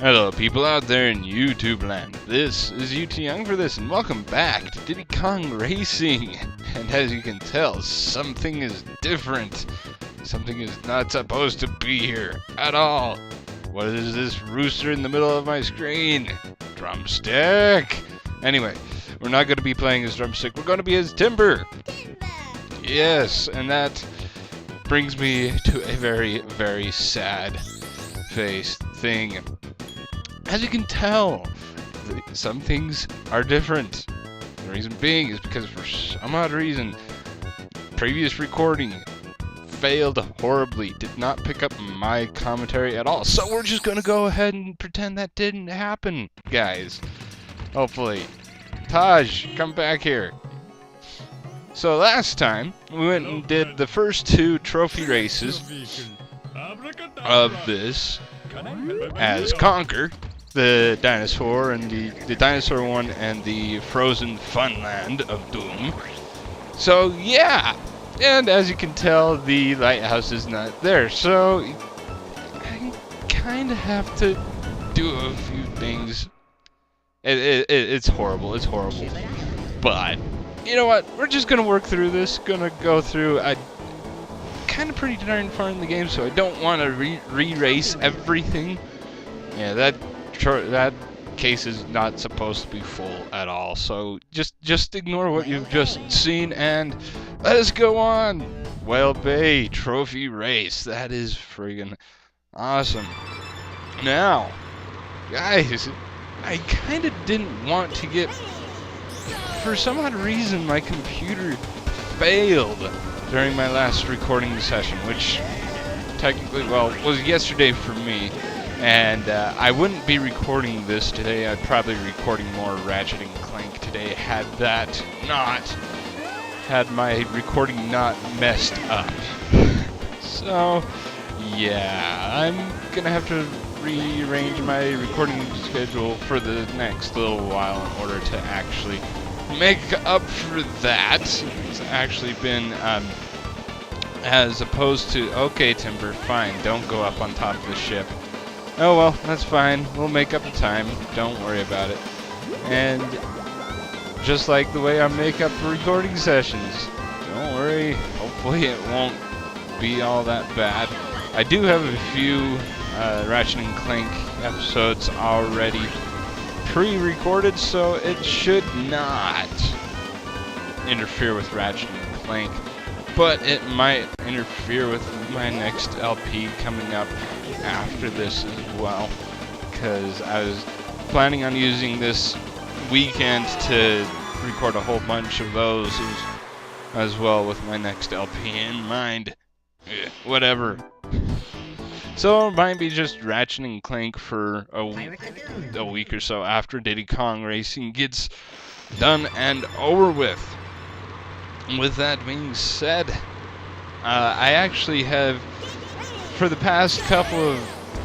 Hello people out there in YouTube land, this is UT Young for this, and welcome back to Diddy Kong Racing. And as you can tell, something is different. Something is not supposed to be here at all. What is this rooster in the middle of my screen? Drumstick! Anyway, we're not going to be playing as Drumstick, we're going to be as Timber! Yes, and that brings me to a very, very sad faced thing. As you can tell, some things are different. The reason being is because for some odd reason, previous recording failed horribly, did not pick up my commentary at all. So we're just gonna go ahead and pretend that didn't happen, guys. Hopefully. Taj, come back here. So last time, we went and did the first two trophy races of this as Conquer, the dinosaur, and the dinosaur one, and the frozen funland of Doom. So yeah, and as you can tell, the lighthouse is not there, so I kind of have to do a few things. It's horrible, it's horrible, but you know what, we're just gonna work through this, gonna go through. I kind of pretty darn far in the game, so I don't want to re-race everything. Yeah, that case is not supposed to be full at all, so just ignore what you've just seen and let us go on. Whale Bay Trophy Race, that is friggin' awesome. Now, guys, I kind of didn't want to get, for some odd reason, my computer failed during my last recording session, which technically, well, was yesterday for me. And I wouldn't be recording this today. I'd probably be recording more Ratchet and Clank today had my recording not messed up. So, yeah, I'm gonna have to rearrange my recording schedule for the next little while in order to actually make up for that. It's actually been, as opposed to, okay, Timber, fine, don't go up on top of the ship. Oh well, that's fine. We'll make up the time. Don't worry about it. And just like the way I make up for recording sessions, don't worry. Hopefully it won't be all that bad. I do have a few Ratchet and Clank episodes already pre-recorded, so it should not interfere with Ratchet and Clank. But it might interfere with my next LP coming up after this as well, because I was planning on using this weekend to record a whole bunch of those as well with my next LP in mind. Whatever. So it might be just Ratchet and Clank for a week or so after Diddy Kong Racing gets done and over with. With that being said, I actually have, for the past couple of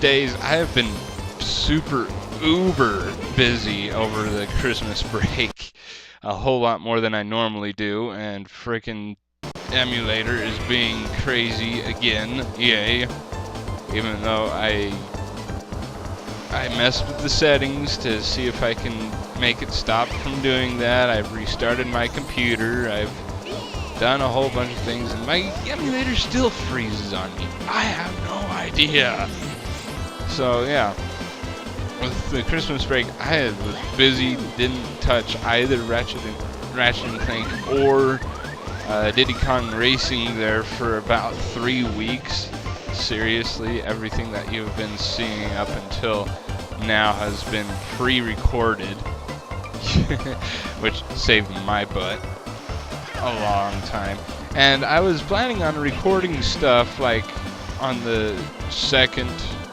days, I have been super uber busy over the Christmas break. A whole lot more than I normally do, and frickin' emulator is being crazy again. Yay. Even though I messed with the settings to see if I can make it stop from doing that. I've restarted my computer. I've done a whole bunch of things, and my emulator still freezes on me. I have no idea. So yeah, with the Christmas break, I was busy, didn't touch either Ratchet and Clank or Diddy Kong Racing there for about 3 weeks. Seriously, everything that you've been seeing up until now has been pre-recorded, which saved my butt a long time. And I was planning on recording stuff like on the 2nd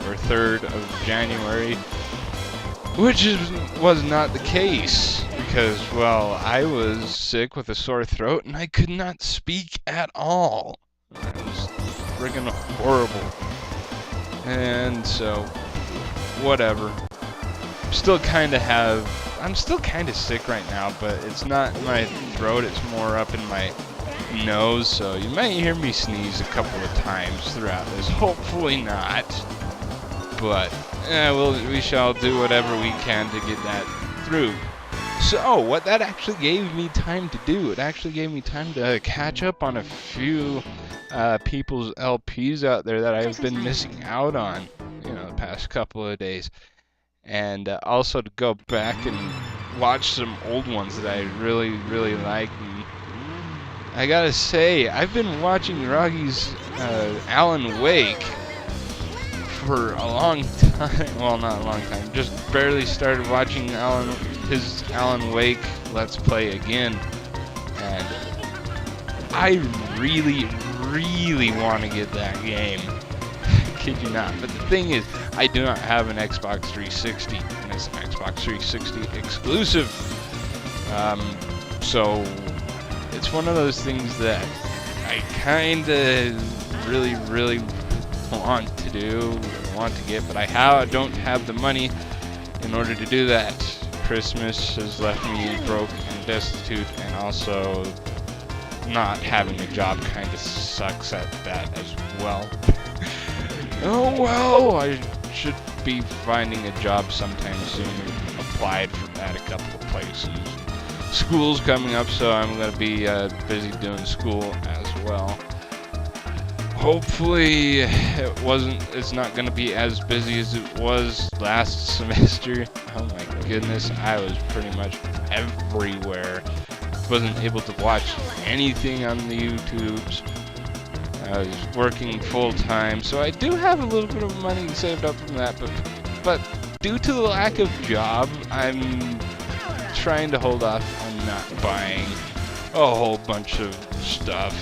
or 3rd of January, which was not the case because, well, I was sick with a sore throat and I could not speak at all. It was friggin' horrible. And so, whatever. I'm still kind of sick right now, but it's not in my throat, it's more up in my nose, so you might hear me sneeze a couple of times throughout this. Hopefully not. but we shall do whatever we can to get that through. So, what that actually gave me time to do, it actually gave me time to catch up on a few people's LPs out there that I've been missing out on, the past couple of days. And also to go back and watch some old ones that I really, really like. And I gotta say, I've been watching Roggy's Alan Wake for a long time. Well, not a long time. Just barely started watching his Alan Wake Let's Play again. And I really, really want to get that game. Kid you not. But the thing is, I do not have an Xbox 360, and it's an Xbox 360 exclusive. So it's one of those things that I kind of really, really want to get, but I don't have the money in order to do that. Christmas has left me broke and destitute, and also not having a job kind of sucks at that as well. Oh well, I should be finding a job sometime soon. Applied for that a couple of places. School's coming up, so I'm going to be busy doing school as well. Hopefully it's not going to be as busy as it was last semester. Oh my goodness, I was pretty much everywhere. Wasn't able to watch anything on the YouTubes. I was working full time, so I do have a little bit of money saved up from that, but due to the lack of job, I'm trying to hold off on not buying a whole bunch of stuff,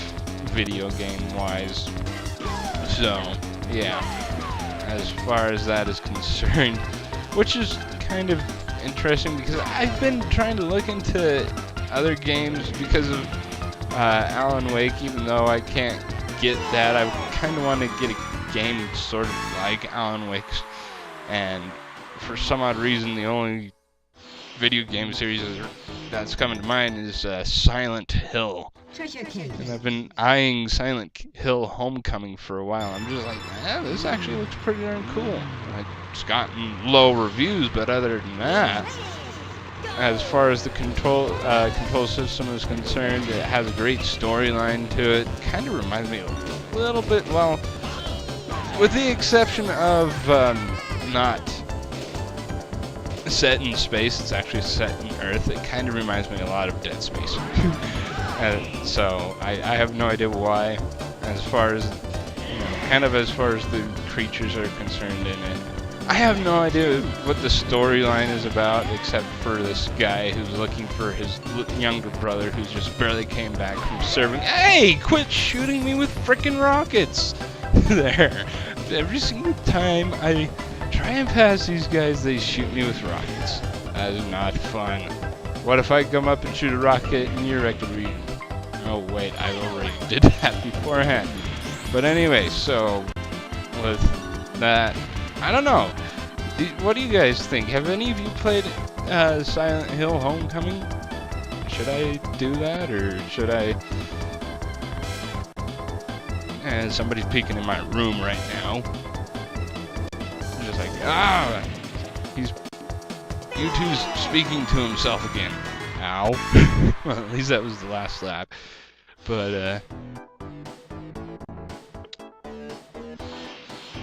video game wise. So, yeah, as far as that is concerned, which is kind of interesting because I've been trying to look into other games because of Alan Wake, even though I can't get that. I kind of want to get a game sort of like Alan Wake's, and for some odd reason the only video game series that's coming to mind is Silent Hill. And I've been eyeing Silent Hill Homecoming for a while. I'm just like, this actually looks pretty darn cool. It's gotten low reviews, but other than that, as far as the control system is concerned, it has a great storyline to it. Kind of reminds me a little bit, well, with the exception of not set in space, it's actually set in Earth. It kind of reminds me a lot of Dead Space. So I have no idea why, as far as as far as the creatures are concerned in it. I have no idea what the storyline is about, except for this guy who's looking for his younger brother who's just barely came back from serving. Hey, quit shooting me with frickin' rockets! There. Every single time I try and pass these guys, they shoot me with rockets. That is not fun. What if I come up and shoot a rocket in your rectal region? Oh wait, I already did that beforehand. But anyway, so with that, I don't know. What do you guys think? Have any of you played Silent Hill Homecoming? Should I do that, or should I... And somebody's peeking in my room right now. I'm just like, YouTube's speaking to himself again. Ow. Well, at least that was the last lap. But,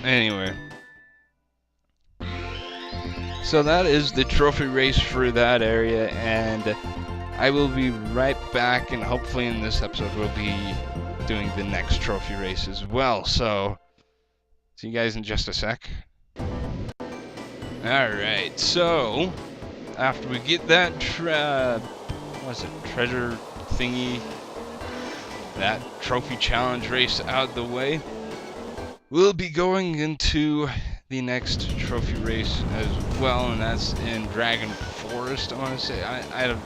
anyway. So that is the trophy race for that area, and I will be right back, and hopefully in this episode we'll be doing the next trophy race as well. So, see you guys in just a sec. Alright, so after we get that treasure thingy, that trophy challenge race out the way, we'll be going into the next trophy race as well, and that's in Dragon Forest, I want to say. I have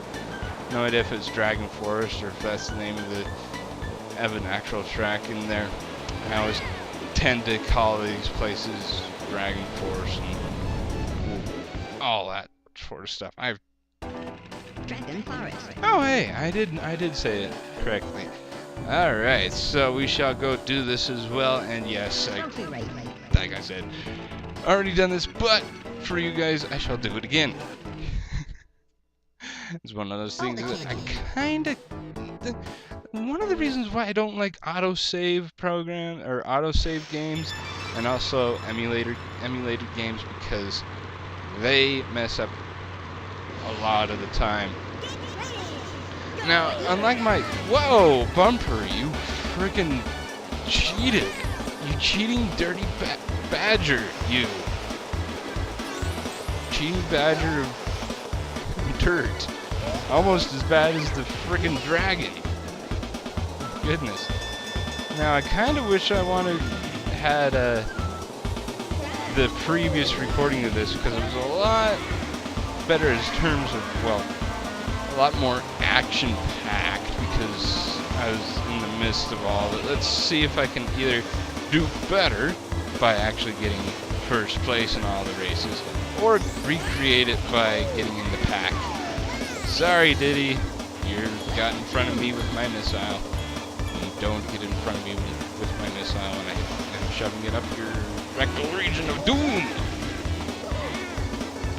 no idea if it's Dragon Forest or if that's the name of an actual track in there. I always tend to call these places Dragon Forest and all that sort of stuff. Dragon Forest. Oh hey, I did say it correctly. Alright, so we shall go do this as well, and yes, like I said, already done this, but for you guys, I shall do it again. It's one of those things that I kinda... One of the reasons why I don't like autosave program or autosave games, and also emulated games, because they mess up a lot of the time. Now, unlike my... Whoa, bumper, you freaking cheated. You cheating dirty badger, you. Cheating badger of dirt. Almost as bad as the freaking dragon. Goodness. Now, I kind of wish I had the previous recording of this, because it was a lot better in terms of, well, a lot more action-packed, because I was in the midst of all of it. Let's see if I can either do better by actually getting first place in all the races, or recreate it by getting in the pack. Sorry, Diddy, you got in front of me with my missile. And don't get in front of me with my missile when I'm shoving it up your rectal region of doom.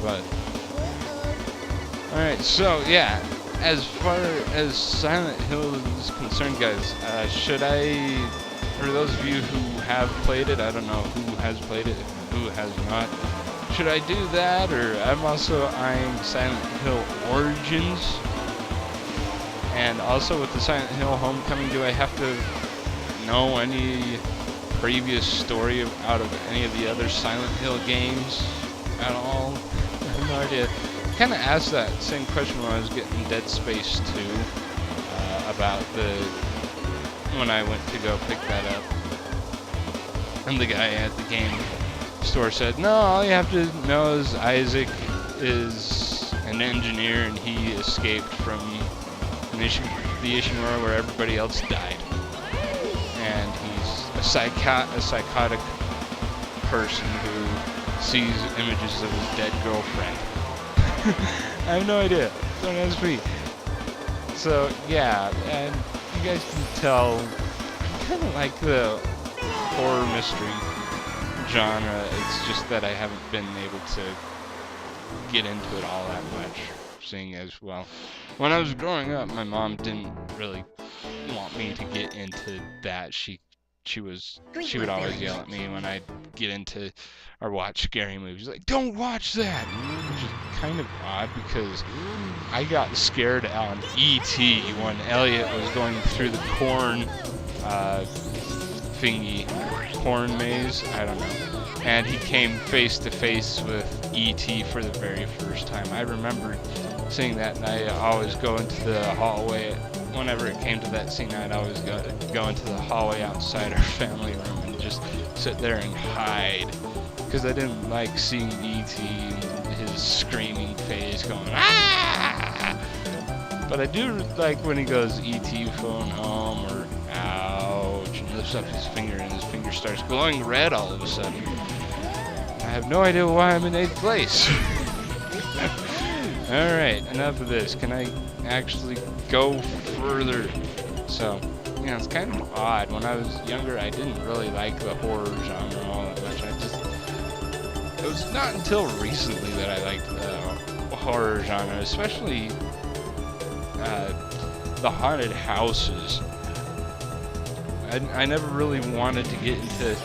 But alright, so yeah, as far as Silent Hill is concerned, guys, should I, for those of you who have played it, I don't know who has played it, who has not, should I do that, or I'm also eyeing Silent Hill Origins, and also with the Silent Hill Homecoming, do I have to know any previous story out of any of the other Silent Hill games at all? I have no idea. I kind of asked that same question when I was getting Dead Space 2 about when I went to go pick that up, and the guy at the game store said, no, all you have to know is Isaac is an engineer and he escaped from the Ishimura where everybody else died, and he's a psychotic person who sees images of his dead girlfriend. I have no idea. Don't ask me. So yeah, and you guys can tell I kind of like the horror mystery genre. It's just that I haven't been able to get into it all that much, seeing as, well, when I was growing up, my mom didn't really want me to get into that. She would always yell at me when I'd get into or watch scary movies, like, don't watch that, which is kind of odd because I got scared on E.T. when Elliot was going through the corn corn maze, I don't know, and he came face to face with E.T. for the very first time. I remember seeing that, and I always go into the hallway. Whenever it came to that scene, I'd always go into the hallway outside our family room and just sit there and hide, because I didn't like seeing E.T. and his screaming face going, ah! But I do like when he goes, E.T. phone home, or ouch, and lifts up his finger and his finger starts glowing red all of a sudden. I have no idea why I'm in 8th place. Alright, enough of this. Can I actually go further? So, you know, it's kind of odd. When I was younger, I didn't really like the horror genre all that much. It was not until recently that I liked the horror genre, especially the haunted houses. I never really wanted to get into...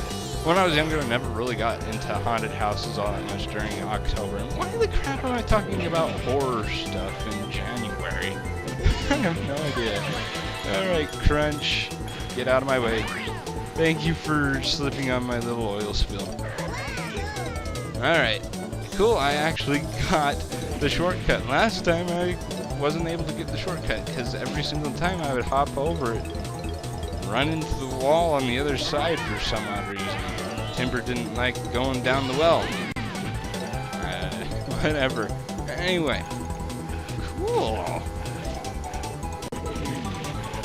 When I was younger, I never really got into haunted houses all that much during October. And why the crap am I talking about horror stuff in January? I have no idea. Alright, Crunch, get out of my way. Thank you for slipping on my little oil spill. Alright, cool, I actually got the shortcut. Last time I wasn't able to get the shortcut because every single time I would hop over it, run into the wall on the other side for some odd reason. Timber didn't like going down the well. Whatever. Anyway, cool.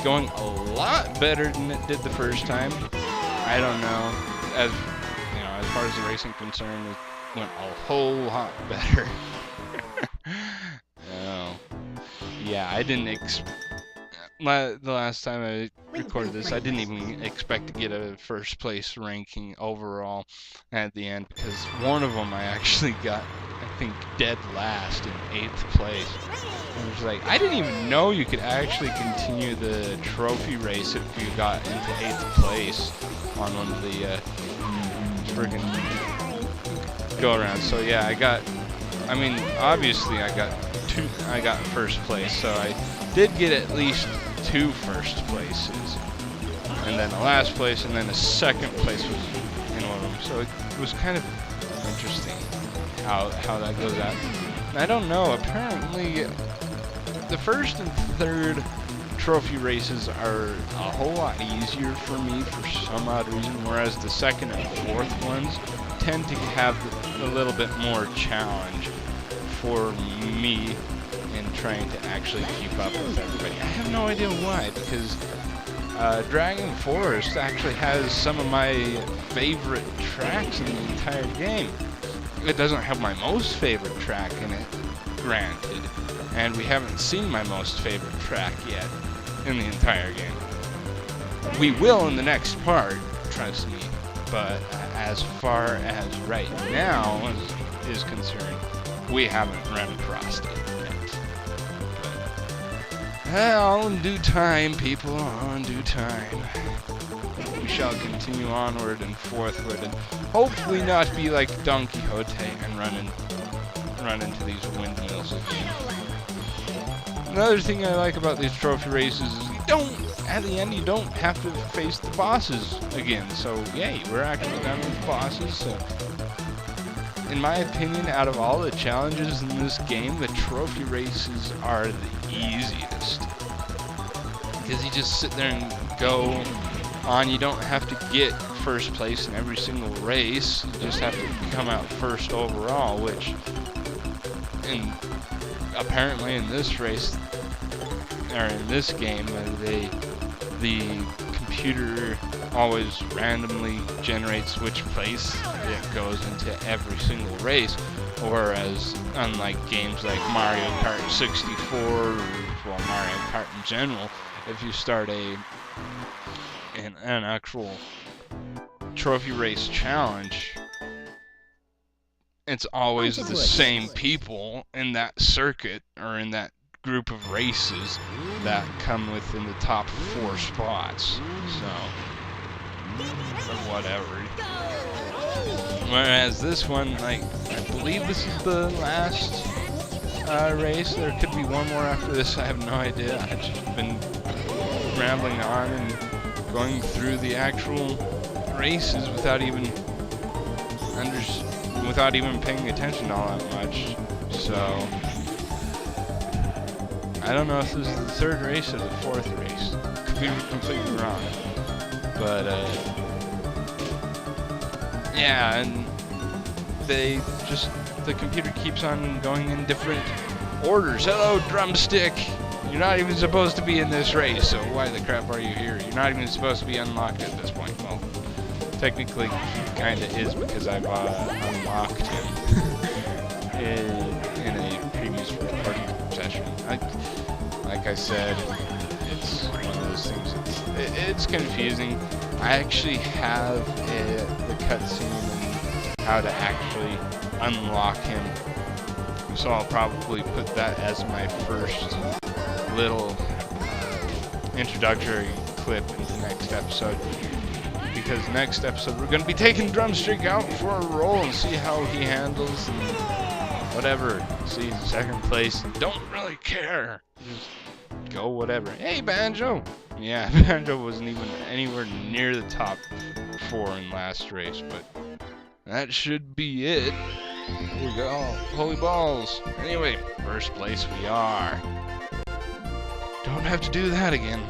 Going a lot better than it did the first time. I don't know. As you know, as far as the racing concerned, it went a whole lot better. Oh, yeah. I didn't the last time I recorded this, I didn't even expect to get a first place ranking overall at the end, because one of them I actually got, I think, dead last in 8th place. I was like, I didn't even know you could actually continue the trophy race if you got into 8th place on one of the friggin' go-arounds. So yeah, I mean, obviously I got first place, so I did get at least 2 first places, and then a last place, and then a second place was in one of them. So it was kind of interesting how that goes out. And I don't know, apparently the first and third trophy races are a whole lot easier for me for some odd reason, whereas the second and fourth ones tend to have a little bit more challenge for me in trying to actually keep up with everybody. I have no idea why, because Dragon Forest actually has some of my favorite tracks in the entire game. It doesn't have my most favorite track in it, granted, and we haven't seen my most favorite track yet in the entire game. We will in the next part, trust me, but as far as right now is concerned, we haven't run across it yet. But, all in due time, people, all in due time. We shall continue onward and forthward, and hopefully not be like Don Quixote and run into these windmills again. Another thing I like about these trophy races is at the end you don't have to face the bosses again. So yay, we're actually done with bosses. So in my opinion, out of all the challenges in this game, the trophy races are the easiest, because you just sit there and go on. You don't have to get first place in every single race. You just have to come out first overall, which apparently in this race, or in this game, the computer always randomly generates which place it goes into every single race, whereas unlike games like Mario Kart 64, or well, Mario Kart in general, if you start an actual trophy race challenge, it's always the same people in that circuit or in that group of races that come within the top 4 spots. So, or whatever. Whereas this one, like, I believe this is the last race. There could be one more after this. I have no idea. I've just been rambling on and going through the actual races without even paying attention all that much. So I don't know if this is the 3rd race or the 4th race. Could be completely wrong. But yeah, and the computer keeps on going in different orders. Hello, drumstick! You're not even supposed to be in this race, so why the crap are you here? You're not even supposed to be unlocked at this point. Well, technically, he kinda is, because I've unlocked him in a previous recording session. Like I said, it's one of those things. It's confusing. I actually have the cutscene and how to actually unlock him, so I'll probably put that as my first little introductory clip in the next episode. Because next episode we're going to be taking Drumstick out for a roll and see how he handles and whatever. See, 2nd place, don't really care. Just go whatever. Hey, Banjo! Yeah, Banjo wasn't even anywhere near the top 4 in last race, but that should be it. Here we go. Holy balls. Anyway, 1st place we are. Don't have to do that again.